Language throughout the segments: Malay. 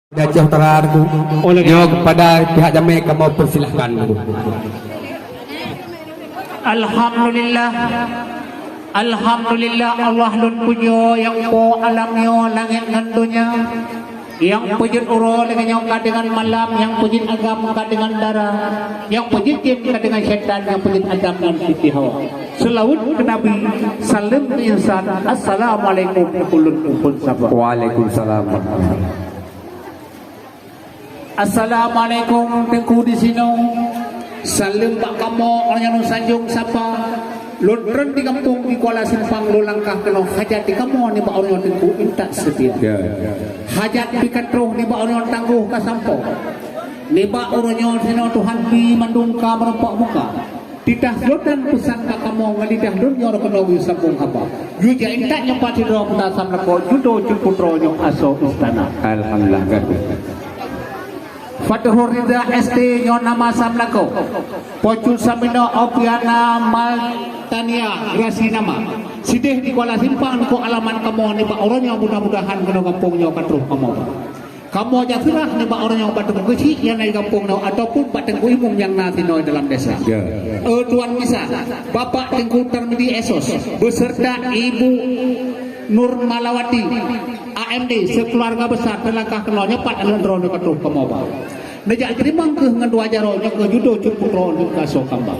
Gajah terarku olehnya kepada pihak jamaah kamu persilahkan. Alhamdulillah, Alhamdulillah Allah lun punya yang po alamnya langit dan dunia, yang pujud uro dengan dengan malam, yang pujud agam dengan darah, yang pujud jin dengan syaitan, yang pujud Adam dan Siti Hawa. Selawat ke Nabi, salam ke insan. Assalamualaikum warahmatullahi wabarakatuh. Waalaikumsalam. Assalamualaikum tengku di sini. Salam bak kamu orang yang sanjung sapa. Lodron di kampung di Kuala Simpang lo langkah kalau hajat di kamu ni bak orang yang tengku intak setia. Hajat di katruh ni bak orang yang tangguh ka sampo. Ni bak orang yang sino Tuhan bi mandung ka merempak muka. Ditah lodan pesan ka kamu ngalidah dunia orang kena wi sambung haba. Yu ja intak nyapa ti ro peta sam lako judo putro nyong aso istana. Alhamdulillah kan. Fatuhur Ridha ST nyon nama samlako Pocul Samino Opiana Maltania Grasi nama Sidih di Kuala Simpang ko alaman kamu ni pak orangnya mudah-mudahan kena kampungnya katruh kamu kamu aja firah ni pak orangnya batu kecil yang naik kampung no ataupun pak tengku imum yang nasi no dalam desa. Tuan Misa Bapak Tengku Termedi Esos beserta Ibu Nur Malawati AMD sekeluarga besar telangkah keluarnya Pak Alun Rono katruh kamoba. Nejak terimang ke ngan dua jaro nya ke judo cukup ro ni kaso kamba.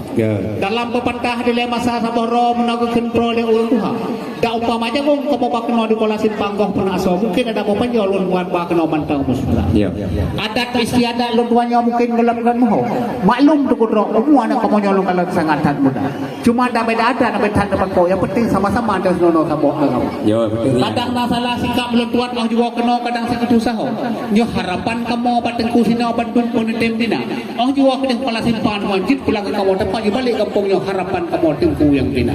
Dalam pepatah di masa saboro menagukeun pro le ulun Tuhan. Da umpama aja gong kamoba kena di Kuala Simpang gong pernah aso mungkin ada apa yo ulun buat ba kena mantang musra. Adat istiadat ulun tuanya mungkin ngelamkan moho. Maklum tu kudro umum anak kamu nyolong kalau sangat mudah. Cuma ada beda ada beda dapat ko yang penting sama-sama ada nono sabo agama. Kadang masalah sikap ulun tuan ang juga kena kadang sakit usaha. Nyo harapan kamu patengku sino pun tem dina. Oh juga kedeng Kuala Simpang wajib pulang ke kamu tempat balik kampungnya harapan kamu tengku yang dina.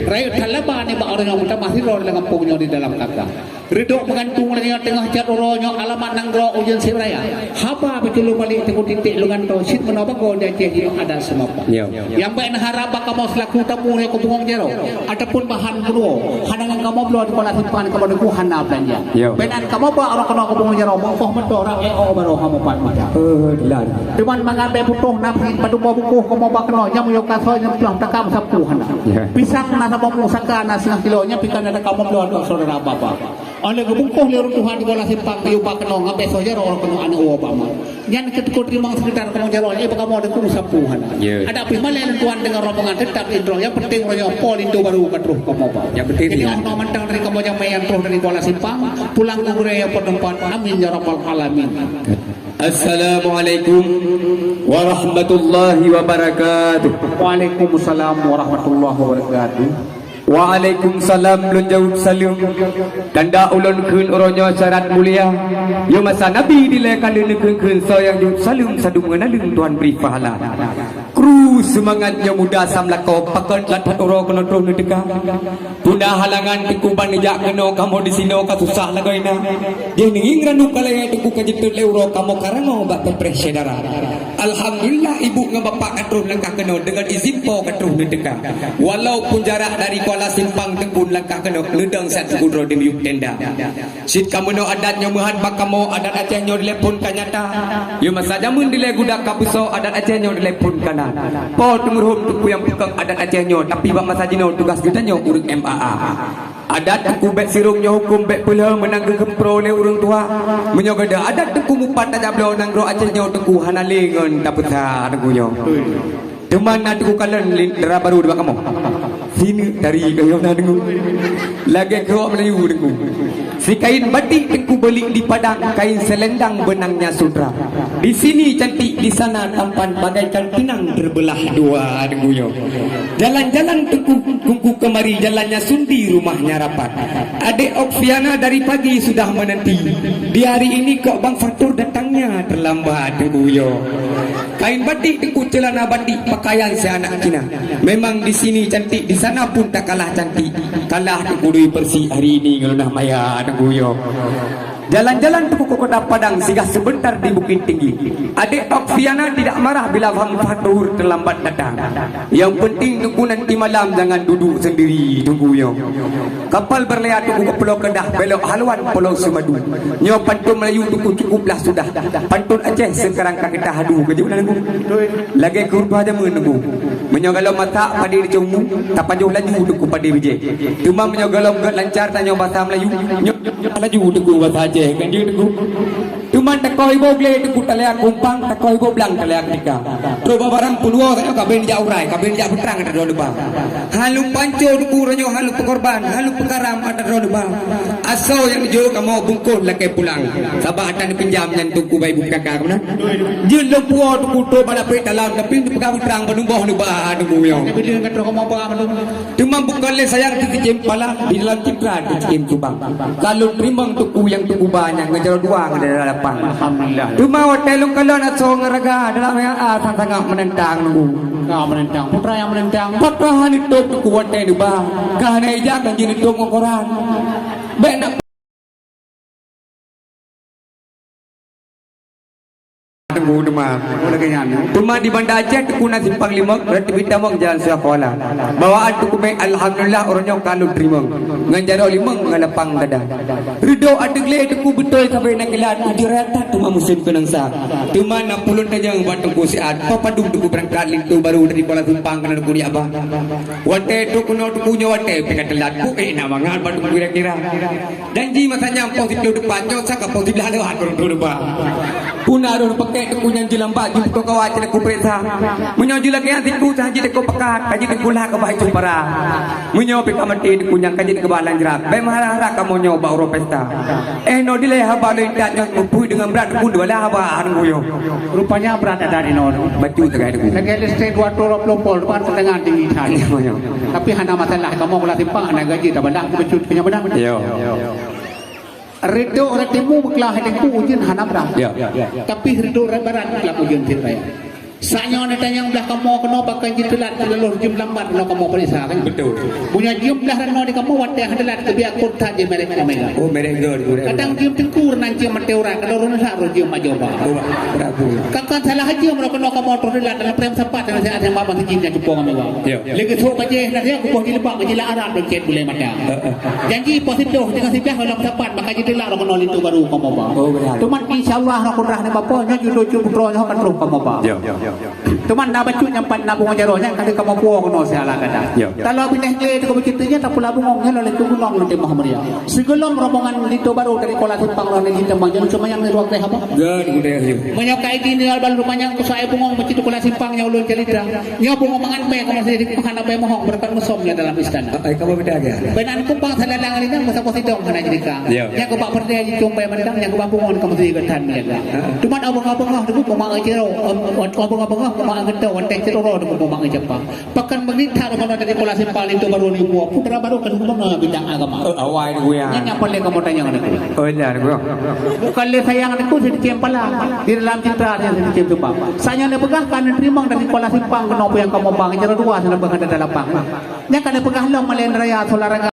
Rakyat talaba ni ba orang yang masih ro dalam kampungnya di dalam kakak. Ridho mengantung lagi tengah jadoronya alamat nanggro ujian siraya. Haba betul balik tengku titik lengan to sit menapa go dia yang ada semapa. Yang baik harap kamu selaku tamu yang kampung jero ataupun bahan kedua. Hanangan kamu belum di Kuala Simpang kamu deku hana belanja. Benan kamu ba orang kena kampung jero mongkoh meto orang baru hamu pat mata. Teman mengambil putuh nabi padu buku kamu ba kena yang yo kaso yang pelang takam sapu hana. Pisang nasa bamu saka nasa kilonya pikan ada kamu belum saudara bapa. Oleh gebungkuh lirung Tuhan di Kuala Simpang kayu ba kena ngabe sojero orang kena anu Obama. Yan ketukut rimang sekitar kamu jero ni kamu ada ku sapu hana. Ada pimalen tuan dengan rombongan tetap intro yang penting royo polindo baru katruh kamu ba. Yang penting ini ono mantang dari kamu yang mayan terus dari Kuala Simpang pulang ke Korea penempat amin ya rabbal alamin. Assalamualaikum warahmatullahi wabarakatuh. Waalaikumsalam warahmatullahi wabarakatuh. Waalaikumsalam lun jauh salam tanda ulun kun oronyo syarat mulia yo masa nabi dilekan kun sayang jauh salam sadu mengenalung Tuhan beri pahala kru semangatnya muda samlako pakat latat oro kono tro nedeka tunda halangan tikuban jak keno kamu di sino kasusah lagoina dia ninging ranu kalaya tiku kajitul euro kamu karango bak presidara alhamdulillah ibu ngabapak katruh langkah keno dengan izin po katruh nedeka walaupun jarak dari Kuala Simpang tengkun langkah kena ledang sat kudro di yuk tenda sit kamu no adatnya muhan bakamo adat acehnya dilepon kanyata yo masa jamun dile gudak kapuso adat acehnya dilepon kana po tengurhum tuku yang pukang adat acehnya tapi bak masa jino tugas gedanya urang MAA adat tuku bek sirungnya hukum bek pula menang kempro le urang tua menyogada adat tuku mupat aja blo nanggro acehnya tuku hanalengan taputha tukunya teman aku kalian dera baru dua kamu sini dari kau nak dengar lagi kau Melayu dengar si kain batik aku beli di Padang kain selendang benangnya sudra di sini cantik di sana tampan bagaikan pinang terbelah dua dengunya jalan-jalan tengku kemari jalannya sundi rumahnya rapat adik Okfiana dari pagi sudah menanti di hari ini kok Bang Fatur datangnya terlambat dengunya kain batik tengku celana batik pakaian si anak Cina memang di sini cantik di sana pun tak kalah cantik kalah tengku dui bersih hari ini kalau dah maya tengku yo Jalan-jalan tuku ke kota Padang singgah sebentar di Bukit Tinggi. Adik Okfiana tidak marah bila Fatur terlambat datang. Yang penting tunggu nanti malam jangan duduk sendiri tunggu yo. Kapal berlayar tunggu ke Pulau Kedah belok haluan Pulau Semadu. Nyo pantun Melayu tuku cukuplah sudah. Pantun Aceh sekarang kita hadu ke jauh nunggu. Lagi kurba aja menunggu. Menyogalau mata pada dicomu tak panjang laju tuku pada bije. Cuma menyogalau enggak lancar tanya bahasa Melayu. Nyo laju tuku bahasa Aceh. Kan dia tunggu. Cuma takoi bogle tunggu taliak kumpang, takoi boblang taliak tika. Coba barang puluh saya kabin jauh rai, kabin jauh terang ada dua bang. Halu panco tunggu ranyo halu pekorban, halu pekaram ada dua bang. Asal yang jauh kamu bungkus lagi pulang. Sabah dan pinjam yang tunggu bayi buka kakak mana? Jelok puau tunggu tu pada pet dalam tapi pegang terang penumbah nubah tunggu yang. Bila kata kamu apa belum? Cuma bukan le sayang tikim pala di dalam ciprat tikim subang. Kalau terima tunggu yang tunggu banyak ngejar dua ngejar lapang. Alhamdulillah. Cuma hotel kalau nak song raga dalam yang sangat menentang nunggu. Kau menentang, putra yang menentang. Patrahan itu tunggu hotel di bawah. Kahane jangan jadi tunggu koran. Benak. Tunggu demam. Cuma di Banda Aceh tuku nasi simpang lima berarti bitamong jalan sekolah. Bawaan tuku mai alhamdulillah orangnya kalau terima. Nganjaro limang ngalapang dada. Rido adegle tuku betul sampai nak kelat di rata cuma musim kenangsa. Cuma 60 aja buat tuku siat. Papa duk tuku berangkat lintu baru dari Kuala Lumpang kana tuku ni abah. Wate tuku no tuku nya wate pekat telat ku na mangan batu kira-kira. Janji masanya ampau situ depan nyo sak ampau di belakang turun depan. Puna ron pakai aku yang jelam baju kau kawat aku periksa. Menyoji lagi nanti ku sahaja aku pekat, kaji aku lah ke baju para. Menyobi kamati aku yang kaji ke balan jerak. Bemahara kamu nyoba Euro pesta. No dileh haba lentat yang kupui dengan berat aku dua lah haba anu yo. Rupanya berat ada di nol. Baju terkait aku. Lagi listrik 220 volt depan setengah tinggi tadi. Tapi hanya masalah kamu kalau timpang anak gaji tak banyak becut punya benar. Yo. Rido orang timur kelah hidupku ujian hanam dah. Tapi rido orang barat kelah ujian tidak. Sanya nak tanya belah kamu kena pakai jitelat lalu jum lambat kalau kamu periksa kan. Betul. Punya jum belah rano di kamu wadah hadalat tapi aku tak je mereka mereka. Oh mereka dulu. Kadang jum tengkur nanti mati orang kalau orang nak jum aja bah. Berapa? Kakak salah jum kalau kena kamu terdelat dalam prem sempat dan saya ada mama sejinnya jepong kamu bah. Lagi sok aja nanti aku boleh lepak menjelah Arab dan cek boleh mata. Janji positif dengan sebelah kalau sempat maka jitelat orang nol itu baru kamu bah. Tuman insyaallah nak kurang ni bapa nya judo jum putronya akan terus kamu bah. Teman dah bacut yang pan nabung jaronya kali kamu puang kono salah kata. Kalau pindah ke itu kamu ceritanya tak pula bungongnya lalu itu gunung nanti Muhammadiyah. Segala rombongan itu baru dari Kuala Lumpang lalu kita manjang cuma yang ruang teh apa? Menyokai gini albal rumahnya ku saya bungong begitu Kuala Simpangnya ulun cerita. Nya bungong mangan pe kamu sendiri makan apa mohong berkat musomnya dalam istana. Kamu beda aja. Benan kumpang salalang ini masa positif kana jadi kang. Nya ku pak perdaya di jumpa mandang nya ku bungong kamu sendiri ketan menjaga. Cuma abang-abang tu ku mang jero abang-abang Pemang kita wantek ceroro dengan pemang Jepang. Pakan mengintar kalau dari Kuala Simpang itu baru ni buah. Putra baru kan mana bidang agama. Awal gue yang. Yang paling kamu tanya dengan aku. Oh iya gue. Bukan le sayang aku jadi cempala di dalam citra dia jadi cempala. Saya nak pegahkan dan terima dari Kuala Simpang kenapa yang kamu bang ceroro dua sana berada dalam lapang. Yang kada pegah long malen raya solaraga.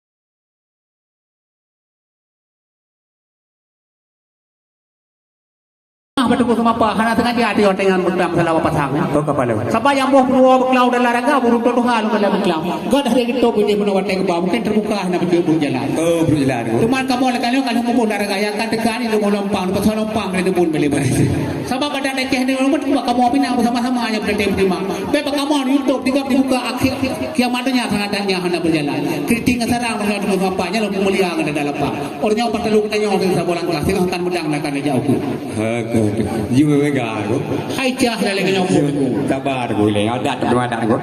Betul sama apa? Karena tengah dia ada dengan mudah masalah apa pasang. Kau kapal lewat. Siapa yang mau keluar berkelau dan larangga burung totohan kalau berkelau. God hari itu punya pun awak tengok mungkin terbuka nak pergi berjalan. Oh berjalan. Cuma kamu kalau kalau kamu larangga yang kan tekan itu mau lompang, pasal lompang itu pun beli-beli. Sebab pada nekeh ni orang pun kamu pinang bersama-sama hanya berterima. Bebas kamu YouTube dibuka akhir kiamatnya sangatnya hendak berjalan. Kritik sarang dengan bapaknya lalu mulia ada dalam pak. Orangnya perlu tanya orang sebulan kelas akan mudang nak jauh. Juga megah aku. Hai cah lagi nyokong. Sabar gue le, ada gue.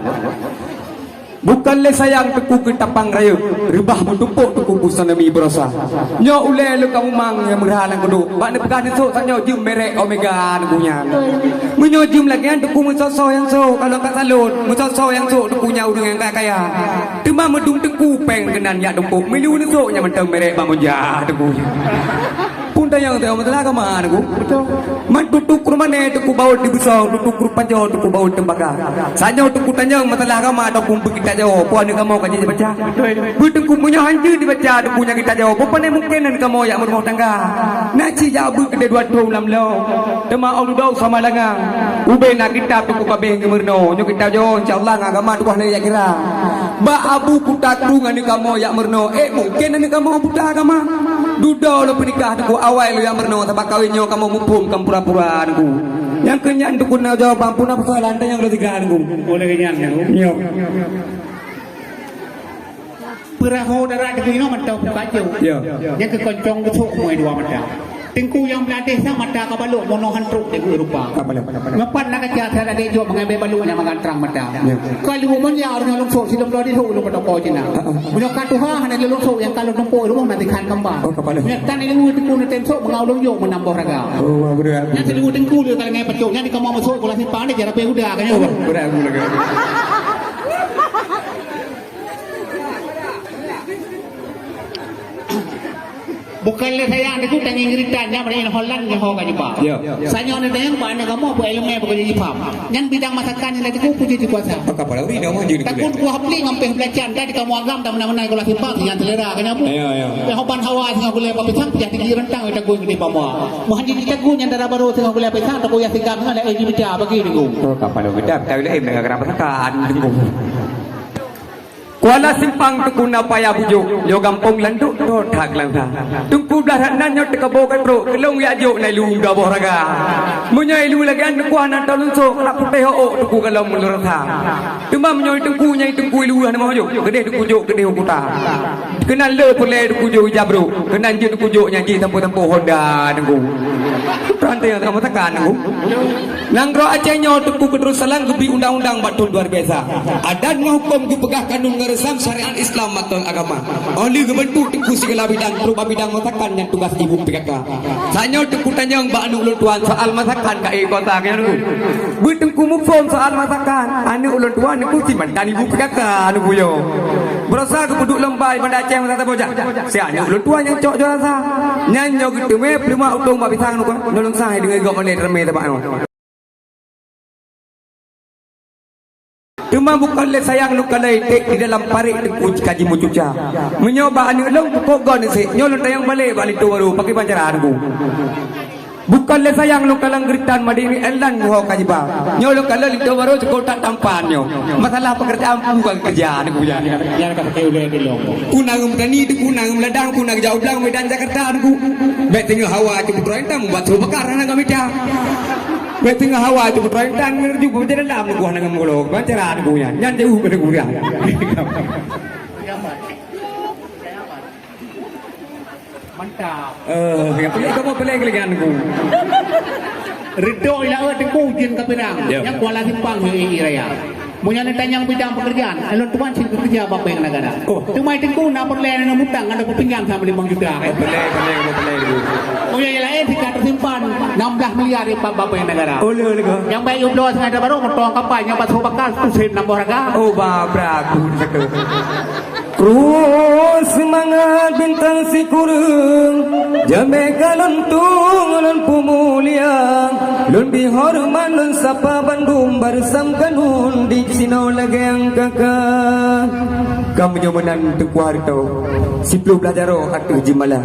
Bukan le sayang teku ketapang raya, rebah bertumpuk teku busana mi berosa. Nyo ule lu kamu mang yang menghalang kudu. Bak nepegan esok sanyo jum merek omega nukunya. Menyo jum lagi an teku mensoso yang so kalau kat salon, mensoso yang so tekunya udang yang kaya. Tema medung teku peng kenan ya tumpuk. Milu nesoknya mentang merek bamuja teku. Pun tayang tayo matala ka man ko. Man tutuk rumah ne tuku baut di busong tutuk rupa jo tuku baut tembaga. Sanyo tuku tanyang matala ka ma atau kumpu kita jo. Puan ni kamu kaji baca. Butuh kumpunya hancur dibaca tukunya kita jo. Puan mungkin dan kamu yang berumah tangga. Naci jabu kedua dua tahun lam lo. Tema orang dau sama langang. Ube nak kita tuku kabeh ngemerno. Nyo kita jo insyaallah ngagama tuku ne ya kira. Ba abu kutak rungan ni kamu yang merno. Mungkin ni kamu buta agama. Duda lo penikah tuku awal lo yang merno tabak kawinnya kamu mupum kamu pura-puraan ku. Yang kenyan tuku na jawab ampun apa soalan yang lo tigaan ku. Boleh kenyan ya. Yo. Perahu darat itu ini mantau kacau. Yang kekoncong ketuk mulai dua mata. Tengku yang melatih sama mata kabaluk monohan truk di Eropa. Ngapan nak kerja saya ada jual mengambil baluknya mengantrang mata. Kalau umum yang orang longsor silom lori tu belum berapa cina. Punya katuha hanya longsor yang kalau nompo rumah nanti kan kembang. Punya tan ini tengku nanti tensok mengau long menambah raga. Yang selalu tengku dia kalau ngai pecuk yang di kamar masuk kalau si pan dia jarak udah kan. Berat aku lagi. Bukan le saya aku tanya ngiritannya pada Holland yang hoga Jepang. Saya orang tanya apa anda kamu apa ilmu apa kerja Jepang. Yang bidang masakan yang lagi aku puji kuasa. Apa pada uri dah mau jadi. Takut ku hapli ngampe belajar dari kamu agam dan mana-mana kalau Jepang yang selera kan apa. Ya hoban hawa sing aku lepas pisang jadi di rentang kita gue gede pamo. Mohon jadi kita gue yang darah baru sing aku lepas pisang aku ya sigam ada ini bicara bagi ni gue. Kapal kita tahu lah mereka kenapa tekan dengku. Kuala Simpang tukuna paya bujuk yo gampong landuk to thak lang tha tungku blahan nan yo tekabo kan bro kelong ya jo nai lu da boh raga munyai lu lagi an ku anan to lu so la putih ho tuku kalong mulur tha tuma munyai tungku nyai tungku lu han mo jo gede tuku jo gede kuta kenal le pule tuku jo jabro kenal je tuku jo nyanyi tempo-tempo Honda nunggu rantai yang kamu tekan nunggu nangro Aceh nyo tuku terus salang gebi undang-undang batun luar biasa adat hukum ku pegah kanun resam syariat Islam atau agama. Oleh kebentuk teku segala bidang berupa bidang masakan yang tugas ibu PKK. Sanyo teku tanyang ba anu ulun tuan soal masakan ka kota kan nu. Betengku mufom soal masakan anu ulun tuan ku siman kan ibu PKK anu buyo. Berasa ke buduk lembai pada Aceh mata bojak. Sianya ulun tuan yang cok jual sa. Nyanyo gitu me prima utong ba pisang nu ko. Nolong sae dengan gok mane reme ta ba anu. Cuma bukan le sayang lu kalai tek di dalam parit tengku kaji mucuca. Menyoba anu long pokok gon se nyolon tayang balik tu baru pakai pancaran ku. Bukan le sayang lu kalang geritan madini elan ho kaji ba. Nyolon kalai tu baru sekota tampannya. Masalah pekerjaan bukan kerjaan ku ya. Yang kata udah di long. Kunang tani di kunang ladang kunang jauh belang Medan Jakarta ku. Bet tengah hawa cepat rentam buat bakar nang kami dah. Betul hawa tu betul dan menuju ke dalam gua dengan mulut pancaran gua yang jauh pada gua. Mantap. Kamu pelai kalian aku. Ridho ila tengku jin kapirang yang Kuala Simpang ni raya. Munya tanyang bidang pekerjaan, alun tuan sing kerja apa yang negara. Cuma tengku nak perlayan nak mutang ada pinjam sama 5 juta. Pelai dulu. Munya lain di kantor simpan 16 miliar di bapa yang negara. Oleh. Yang baik udah sengaja baru mentong kapan yang pasal bakal tusin nambah raga. Oh babra aku seker. Terus semangat bintang si kurung Jamai kaluntung lun pemuliang Lun bihorman lun sapa Bandung Barsam kanun di sinau lagang kakak Kamu nyomanan teku hartau Siplu belajaro atuh jimala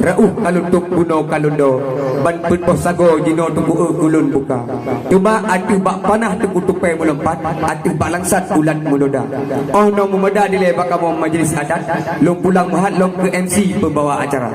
Rauh kaluntuk buno kalundo Ban put posago jino tuku ulun buka Cuma atuh bak panah teku tupai melompat Atuh bak langsat ulan mudoda Oh no mumada dilebak kamu majlis adat Long pulang mahat long ke MC pembawa acara.